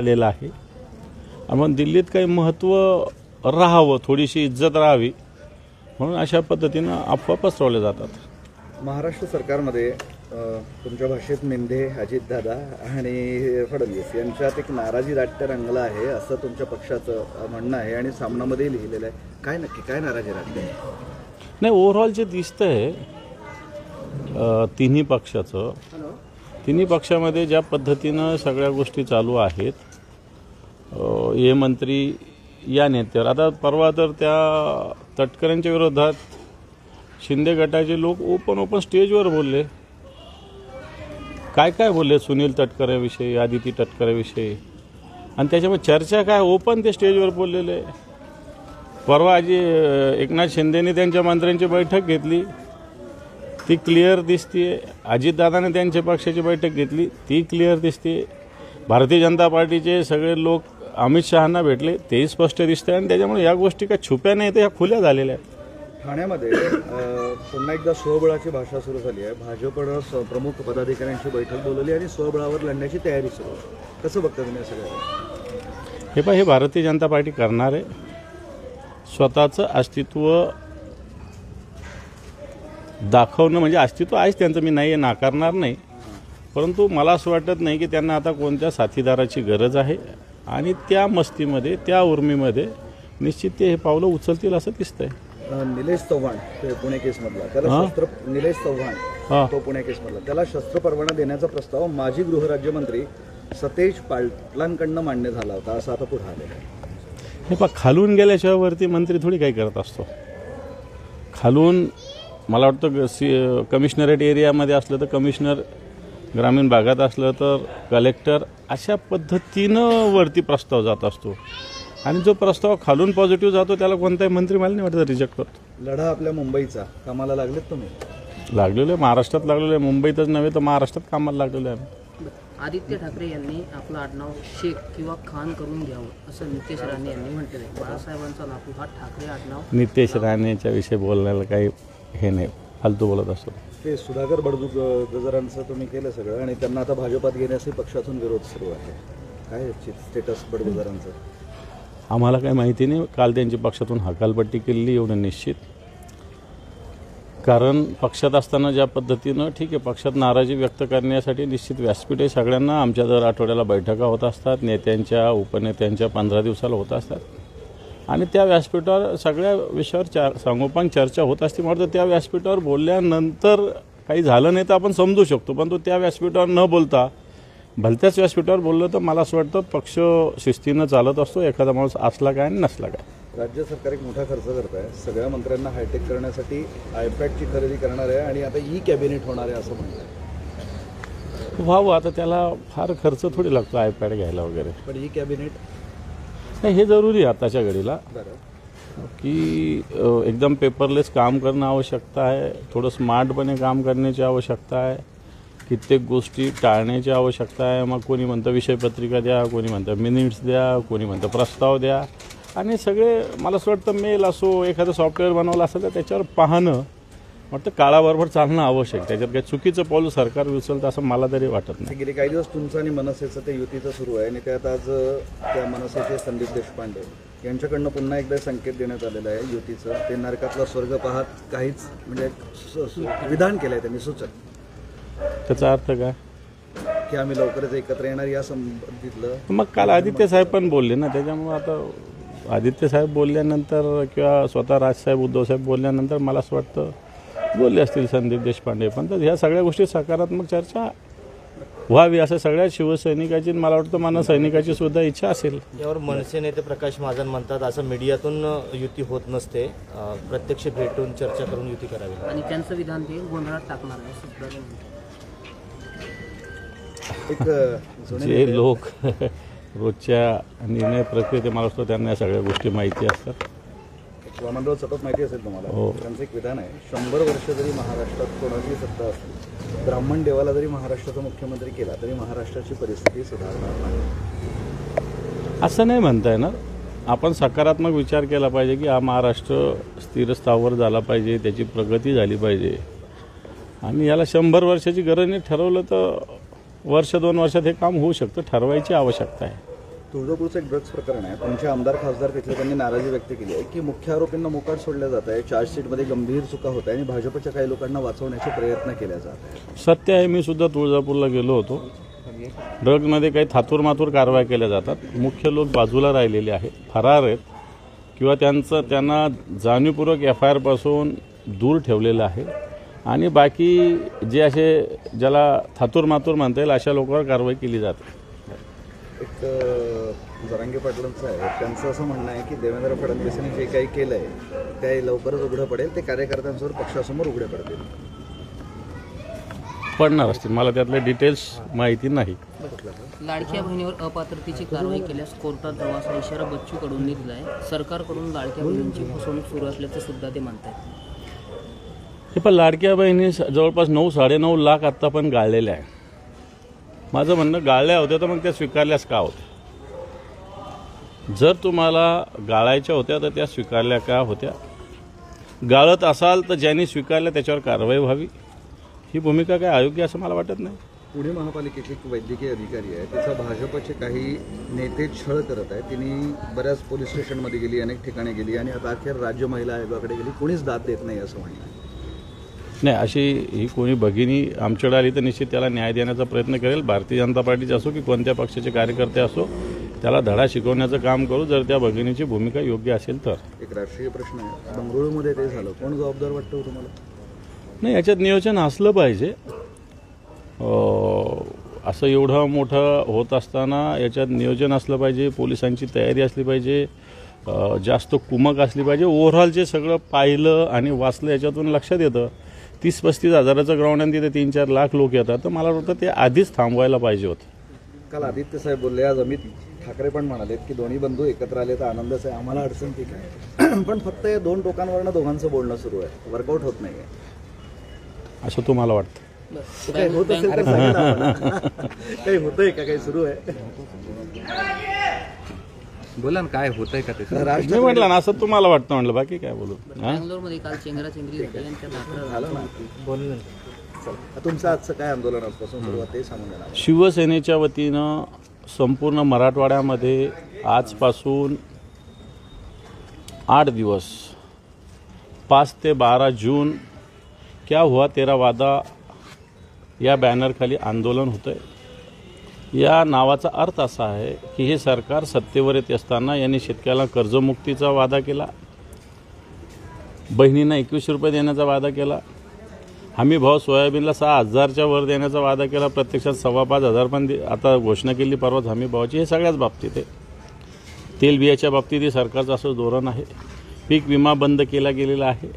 आलेला आहे आणि मग दिल्लीत काही महत्त्व राहावं, थोडीशी इज्जत राहावी म्हणून अशा पद्धतीनं अफवा पसरवल्या जातात। महाराष्ट्र सरकारमध्ये तुमच्या भाषेत मेंढे, अजितदादा आणि फडणवीस यांच्यात एक नाराजी नाट्य रंगलं आहे असं तुमच्या पक्षाचं म्हणणं आहे आणि सामनामध्ये लिहिलेलं आहे। काय नक्की काय नाराजी नाट्य? नाही, ओव्हरऑल जे दिसतंय तिन्ही पक्षामध्ये ज्या पद्धतीनं सगळ्या गोष्टी चालू आहेत, हे मंत्री या नेत्यावर, आता परवा तर त्या तटकरेंच्या विरोधात शिंदे गटाचे लोक ओपन स्टेजवर बोलले, काय बोलले सुनील तटकरेविषयी, आदिती तटकरेविषयी, आणि त्याच्यामुळे चर्चा काय ओपन ते स्टेजवर बोललेले। परवा आजी एकनाथ शिंदेने त्यांच्या मंत्र्यांची बैठक घेतली, ती क्लिअर दिसते। अजितदादाने त्यांच्या पक्षाची बैठक घेतली, ती क्लिअर दिसते। भारतीय जनता पार्टीचे सगळे लोक अमित शहांना भेटले, तेही स्पष्ट दिसते आणि त्याच्यामुळे या गोष्टी काय छुप्या नाही, तर ह्या खुल्या झालेल्या आहेत। ठाण्यामध्ये पुन्हा एकदा स्वबळाची भाषा सुरू झाली आहे। भाजपनं प्रमुख पदाधिकाऱ्यांची बैठक बोलवली आणि स्वबळावर लढण्याची तयारी सुरू आहे। कसं बघता तुम्ही सगळं? हे भारतीय जनता पार्टी करणार आहे, स्वतःचं अस्तित्व दाखवणं, म्हणजे अस्तित्व आहेच त्यांचं, मी नाही नाकारणार नाही, परंतु मला असं वाटत नाही की त्यांना आता कोणत्या साथीदाराची गरज आहे आणि त्या मस्तीमध्ये, त्या उर्मीमध्ये निश्चित ते हे पावलं उचलतील असं दिसतंय। निलेश चव्हाण पुणे केसमधला, त्याला निलेश चव्हाण तो पुणे केसमधला, त्याला शस्त्र परवाना देण्याचा प्रस्ताव माजी गृहराज्यमंत्री सतेज पाटलांकडनं मान्य झाला होता, असं आता पुढे आलेलं आहे। खालून गेल्याशिवाय वरती मंत्री थोडी काही करत असतो। खालून मला वाटतं कमिशनरेट एरियामध्ये असलं तर कमिशनर, ग्रामीण भागात असलं तर कलेक्टर, अशा पद्धतीनं वरती प्रस्ताव जात असतो आणि जो प्रस्ताव खालून पॉझिटिव्ह जातो त्याला कोणताही मंत्री मला नाही वाटतं रिजेक्ट करतो। लढा आपल्या मुंबईचा, कामाला लागलेत तुम्ही? लागलेलो आहे, महाराष्ट्रात लागलेलो आहे, मुंबईतच नव्हे तर महाराष्ट्रात कामाला लागलेलो आहे। आदित्य ठाकरे यांनी आपलं आडनाव शेख किंवा खान करून घ्यावं असं नितेश राणे यांनी म्हटलेलं आहे। बाळासाहेबांचा नातू हा ठाकरे आडनाव। नितेश राणेच्या विषयी बोलण्याला काही हे नाही, फालतू बोलत असतो ते। सुधाकर बडगुजरांचं तुम्ही केलं सगळं आणि त्यांना आता भाजपात घेण्याचे पक्षातून विरोध सुरू आहे, काय स्टेटस बडगुजरांचं? आम्हाला काही माहिती नाही, काल त्यांची पक्षातून हकालपट्टी केलेली एवढं निश्चित, कारण पक्षात असताना ज्या पद्धतीनं ठीक आहे, पक्षात नाराजी व्यक्त करण्यासाठी निश्चित व्यासपीठ आहे सगळ्यांना। आमच्या दर आठवड्याला बैठका होत असतात, नेत्यांच्या उपनेत्यांच्या 15 दिवसाला होत असतात आणि त्या व्यासपीठावर सगळ्या विषयावर सांगोपांग चर्चा होत असते। म्हणून त्या व्यासपीठावर बोलल्यानंतर काही झालं नाही तर आपण समजू शकतो, पण तो त्या व्यासपीठावर न बोलता भलत्याच व्यासपीठावर बोललं तर मला असं वाटतं पक्ष शिस्तीनं चालत असतो, एखादा माणूस असला काय आणि नसला काय। राज्य सरकार एक मोठा खर्च करत आहे, सगळ्या मंत्र्यांना हायटेक करण्यासाठी आयपॅडची खरेदी करणार आहे आणि आता कॅबिनेट होणार आहे असं म्हणतात। व्हावं, आता त्याला फार खर्च थोडी लागतो आयपॅड घ्यायला वगैरे, पण कॅबिनेट नाही, हे जरुरी आहे आताच्या घडीला की एकदम पेपरलेस काम करणं आवश्यकता आहे, थोडं स्मार्टपणे काम करण्याची आवश्यकता आहे, कित्येक गोष्टी टाळण्याची आवश्यकता आहे। मग कोणी म्हणतं विषयपत्रिका द्या, कोणी म्हणतं मिनिट्स द्या, कोणी म्हणतं प्रस्ताव द्या, आणि सगळे मला असं वाटतं मेल असो, एखादं सॉफ्टवेअर बनवलं असेल तर त्याच्यावर पाहणं वाटतं काळाबरोबर चालणं आवश्यक, त्याच्यात काही चुकीचं पाऊल सरकार उचलतं असं मला तरी वाटत नाही। गेले काही दिवस तुमचं आणि मनसेचं ते युतीचं सुरू आहे आणि त्यात आज त्या मनसेचे संदीप देशपांडे यांच्याकडनं पुन्हा एकदा संकेत देण्यात आलेला आहे युतीचं। ते नरकातला स्वर्ग पाहत काहीच म्हणजे विधान केलं आहे त्यांनी सूचक, त्याचा अर्थ काय की आम्ही लवकरच एकत्र येणार या संबंधितलं। मग काल आदित्य साहेब पण बोलले ना, त्याच्यामुळे आता आदित्य साहेब बोलल्यानंतर किंवा स्वतः राजसाहेब उद्धव साहेब बोलल्यानंतर मला असं वाटतं बोलले असतील संदीप देशपांडे पण, तर ह्या सगळ्या गोष्टी सकारात्मक चर्चा व्हावी असं सगळ्या शिवसैनिकाची, मला वाटतं मनसैनिकाची सुद्धा इच्छा असेल। यावर मनसे नेते प्रकाश महाजन म्हणतात असं मीडियातून युती होत नसते, प्रत्यक्ष भेटून चर्चा करून युती करावी आणि त्यांचं विधान ते गोंधळात टाकणार आहे। जे लोक रोजच्या निर्णय प्रक्रियेत मला वाटतं त्यांना या सगळ्या गोष्टी माहिती असतात। वामनराव सतत माहिती असेल तुम्हाला, त्यांचं एक विधान आहे, 100 वर्ष जरी महाराष्ट्रात कोणाची सत्ता असली, ब्राह्मण देवाला जरी महाराष्ट्राचा मुख्यमंत्री केला तरी महाराष्ट्राची परिस्थिती सुधारणार नाही। असं नाही म्हणता येणार, आपण सकारात्मक विचार केला पाहिजे की हा महाराष्ट्र स्थिर स्थावर झाला पाहिजे, त्याची प्रगती झाली पाहिजे आणि याला 100 वर्षाची गरज नाही, ठरवलं तर वर्ष 2 वर्षात हे काम होऊ शकतं, ठरवायची आवश्यकता आहे। तुळजापूरचं एक ड्रग्ज प्रकरण आहे. तुमचे आमदार खासदार तिथले त्यांनी नाराजी व्यक्त केली आहे की मुख्य आरोपींना मोकाट सोडलं जात आहे, चार्जशीटमध्ये गंभीर चुका होत आहे आणि भाजपच्या काही लोकांना वाचवण्याचे प्रयत्न केले जात आहेत. सत्य आहे, मी सुद्धा तुळजापूरला गेलो होतो. ड्रग्जमध्ये काही थातूरमातूर कारवाया केल्या जातात. मुख्य लोक बाजूला राहिलेले आहेत, फरार आहेत किंवा त्यांना जाणीवपूर्वक FIR पासून दूर ठेवलेलं आहे आणि बाकी जे असे ज्याला थातूरमातूर म्हणता येईल अशा लोकांवर कारवाई केली जाते. एक जरांगे पाटलांचं आहे, त्यांचं असं म्हणणं आहे की देवेंद्र फडणवीसांनी जे काही केलं आहे ते लवकरच उघडं पडेल, ते कार्यकर्त्यांसमोर पक्षासमोर उघडे पडतील. पडणार असतील, मला त्यातले डिटेल्स माहिती नाही. लाडक्या बहिणीवर अपात्रतेची कारवाई केल्यास कोर्टात जाऊ असा इशारा बच्चू कडूंनी दिला आहे. सरकारकडून लाडक्या बहिणींची फसवणूक सुरू असल्याचं सुद्धा ते म्हणतात. हे पण लाडक्या बहिणी जवळपास 9-9.5 लाख आत्ता पण गाळलेल्या आहे. माझं म्हणणं, गाळल्या होत्या तर मग त्या स्वीकारल्याच का होत्या? जर तुम्हाला गाळायच्या होत्या तर त्या स्वीकारल्या का होत्या? गाळत असाल तर ज्यांनी स्वीकारल्या त्याच्यावर कारवाई व्हावी. ही भूमिका काय अयोग्य असं मला वाटत नाही. पुणे महापालिकेची एक वैद्यकीय अधिकारी आहे, तिचा भाजपचे काही नेते छळ करत आहेत. तिने बऱ्याच पोलीस स्टेशनमध्ये गेली, अनेक ठिकाणी गेली आणि आता अखेर राज्य महिला आयोगाकडे गेली. कोणीच दाद देत नाही असं म्हणणं आहे. नाही, अशी ही कोणी भगिनी आमच्याकडे आली तर निश्चित त्याला न्याय देण्याचा प्रयत्न करेल. भारतीय जनता पार्टीचे असो की कोणत्या पक्षाचे कार्यकर्ते असो, त्याला धडा शिकवण्याचं काम करू जर त्या भगिनीची भूमिका योग्य असेल तर. एक राष्ट्रीय प्रश्न आहे, बंगळुरूमध्ये ते झालं, कोण जबाबदार वाटतं तुम्हाला? नाही, याच्यात नियोजन असलं पाहिजे. असं एवढं मोठं होत असताना याच्यात नियोजन असलं पाहिजे, पोलिसांची तयारी असली पाहिजे, जास्त कुमक असली पाहिजे. ओव्हरऑल जे सगळं पाहिलं आणि वाचलं याच्यातून लक्षात येतं 30-35 हजाराचं ग्राउंड आणि तिथे 3-4 लाख लोक येतात. तर मला वाटतं ते आधीच थांबवायला पाहिजे होतं. काल आदित्य साहेब बोलले, आज अमित ठाकरे पण म्हणालेत की दोन्ही बंधू एकत्र आले तर आनंदच आहे, आम्हाला अडचण ठीक आहे. पण फक्त या दोन टोकांवरनं दोघांचं बोलणं सुरू आहे, वर्कआउट होत नाही आहे असं तुम्हाला वाटतं? काही होत असेल तर सांगा ना आम्हाला. काही होतंय का, काही सुरू आहे? बोला ना, काय होतंय का ते? मी म्हटलं ना, असं तुम्हाला वाटतं, म्हटलं बाकी काय बोलू. बंगलोरमध्ये काल चेंगराचेंगरी झाली आणि त्या दाखला झालं ना. चला, तुमचं आजचं काय आंदोलन आजपासून सुरुवात ते सांगून देणार. शिवसेनेच्या वतीनं संपूर्ण मराठवाड्यामध्ये आजपासून 8 दिवस 5 ते 12 जून क्या हुआ तेरा वादा या बॅनरखाली आंदोलन होतं आहे. या नावाचा अर्थ असा आहे की हे सरकार सत्तेवर येत असताना यांनी शेतकऱ्याला कर्जमुक्तीचा वादा केला, बहिणींना 21 रुपये देण्याचा वादा केला, हमी भाव सोयाबीनला 6,000च्या वर देण्याचा वादा केला, प्रत्यक्षात 5,500 पण आता घोषणा केली परवाच हमी भावाची. हे सगळ्याच बाबतीत आहे. तेलबियाच्या बाबतीत सरकारचं असं धोरण आहे. पीक विमा बंद केला गेलेला आहे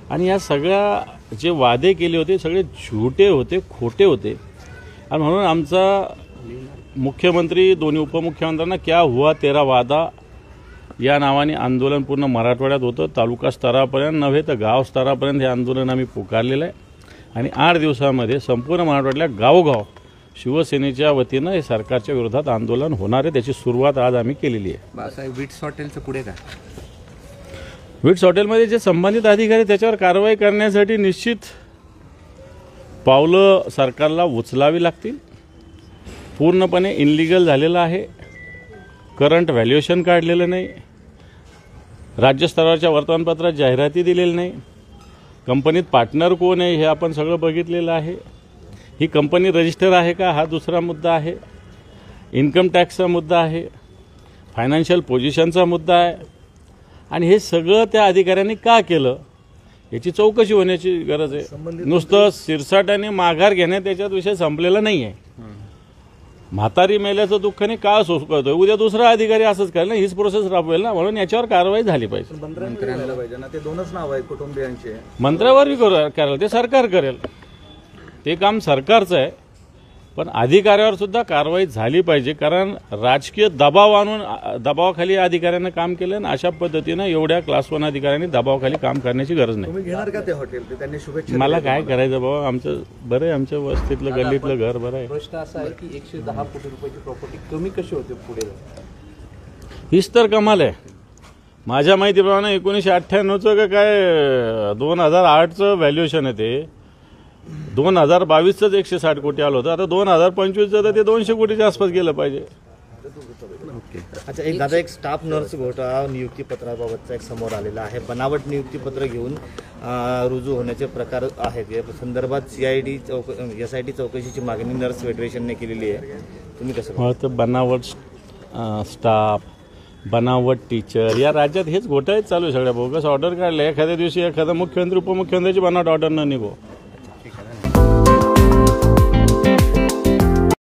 आणि या सगळ्या जे वादे केले होते सगळे झुटे होते, खोटे होते. आणि म्हणून आमचा मुख्यमंत्री, दोन्ही उपमुख्यमंत्र्यांना क्या हुआ तेरा वादा या नावाने आंदोलन पूर्ण मराठवाड्यात होतं. तालुका स्तरापर्यंत नव्हे तर गाव स्तरापर्यंत हे आंदोलन आम्ही पुकारलेलं आहे आणि 8 दिवसामध्ये संपूर्ण मराठवाड्यातल्या गावोगाव शिवसेनेच्या वतीनं हे सरकारच्या विरोधात आंदोलन होणार आहे. त्याची सुरुवात आज आम्ही केलेली आहे. बाळासाहेब विट्स हॉटेलचं पुढे काय? विट्स हॉटेलमध्ये जे संबंधित अधिकारी त्याच्यावर कारवाई करण्यासाठी निश्चित पावलं सरकारला उचलावी लागतील. पूर्णपणे इनलिगल झालेलं आहे, करंट व्हॅल्युएशन काढलेलं नाही, राज्यस्तरावरच्या वर्तमानपत्रात जाहिराती दिलेली नाही, कंपनीत पार्टनर कोण आहे हे आपण सगळं बघितलेलं आहे. ही कंपनी रजिस्टर आहे का हा दुसरा मुद्दा आहे, इन्कम टॅक्सचा मुद्दा आहे, फायनान्शियल पोझिशनचा मुद्दा आहे. आणि हे सगळं त्या अधिकाऱ्यांनी का केलं याची चौकशी होण्याची गरज आहे. नुसतं सिरसाट्याने माघार घेण्यात त्याच्यात विषय संपलेला नाही आहे. म्हातारी मेल्याचं दुःखाने का सोसतोय, उद्या दुसरा अधिकारी असंच करेल ना, हीच प्रोसेस राबवेल ना, म्हणून याच्यावर कारवाई झाली पाहिजे. मंत्र्यांना पाहिजे ना, ते दोनच नाव आहेत कुटुंबियांचे. मंत्र्यावरही करेल, ते सरकार करेल, ते काम सरकारचं आहे. पण अधिकाऱ्यावर सुद्धा कारवाई झाली पाहिजे, कारण राजकीय दबाव आणून दबावाखाली अधिकाऱ्यांना काम केलं ना, अशा पद्धतीनं एवढ्या क्लास 1 अधिकाऱ्यांनी दबावाखाली काम करण्याची गरज नाही. तुम्ही घेणार का ते हॉटेल? ते त्यांनी शुभेच्छा मला काय करायचं बाबा, आमचं बरं आहे, आमच्या वस्तीतलं गल्लीतलं घर बरं आहे. प्रश्न असा आहे की 110 कोटी रुपयाची प्रॉपर्टी कमी कशी होते पुढे? हीच तर कमाल आहे. माझ्या माहितीप्रमाणे 1998चं का काय 2008चं व्हॅल्युएशन आहे ते. 2022च 160 कोटी आलं होतं. आता 2025चं तर ते 200 कोटीच्या आसपास गेलं पाहिजे. ओके. अच्छा, एक दादा, एक स्टाफ नर्स घोटाळा नियुक्तीपत्राबाबतचा एक समोर आलेला आहे. बनावट नियुक्तीपत्र घेऊन रुजू होण्याचे प्रकार आहेत. या संदर्भात SIT चौकशीची मागणी नर्स फेडरेशनने केलेली आहे. तुम्ही कसं मला तर बनावट स्टाफ, बनावट टीचर, या राज्यात हेच घोटाळेच चालू आहे. सगळ्या बोगस ऑर्डर काढल्या. एखाद्या दिवशी एखादा मुख्यमंत्री उपमुख्यमंत्र्याची बनावट ऑर्डर न निघो.